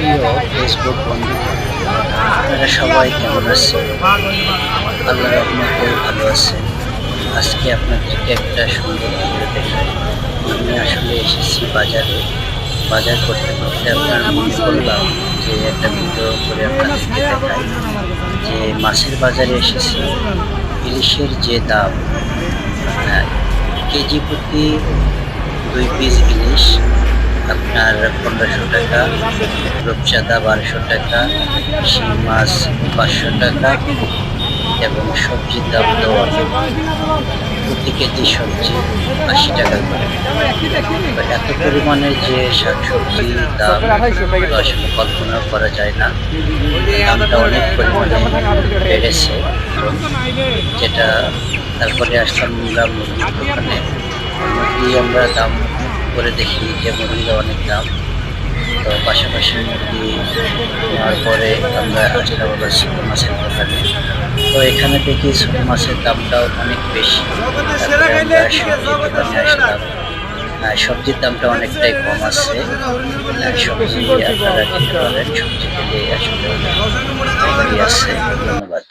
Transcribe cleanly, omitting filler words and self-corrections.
প্রিয় ফেসবুক বন্ধু, আপনারা সবাই কেমন আছেন? আল্লাহর রহমতে ভালো আছেন। আজকে আপনাদেরকে একটা সুন্দর ভিডিও দেখাই। আমি আসলে এসেছি বাজারে। বাজার করতে করতে আপনার মনে করলাম যে একটা ভিডিও করে আপনাদেরকে দেখাই যে মাছের বাজারে এসেছি। ইলিশের যে দাম, হ্যাঁ, কেজি প্রতি ২ পিস ইলিশ আপনার ১৫০০ টাকা, রূপচাঁদা ১২০০ টাকা, শিং মাছ ৫০০ টাকা এবং সবজির দাম দেওয়া প্রতি কেজি সবজি ৮০ টাকা করে। তো এত পরিমাণে যে শাকসবজির দাম আসলে কল্পনা করা যায় না। দামটা অনেক পরিমাণে বেড়েছে এখন, যেটা তারপরে আসলাম আমরা মুরগির দোকানে। মুরগি আমরা দাম করে দেখি যে মুরগির অনেক দাম। তো পাশাপাশি মুরগি নেওয়ার পরে আমরা আসলাম আবার ছোট মাছের দোকানে। তো এখানে দেখি ছোট মাছের দামটাও অনেক বেশি। তারপরে আমরা সবজির দোকানে আসলাম। সবজির দামটা অনেকটাই কম আছে। সবজি আপনারা খেতে পারেন। সবজি খেলে আসলে অনেক উপকারী আছে। ধন্যবাদ।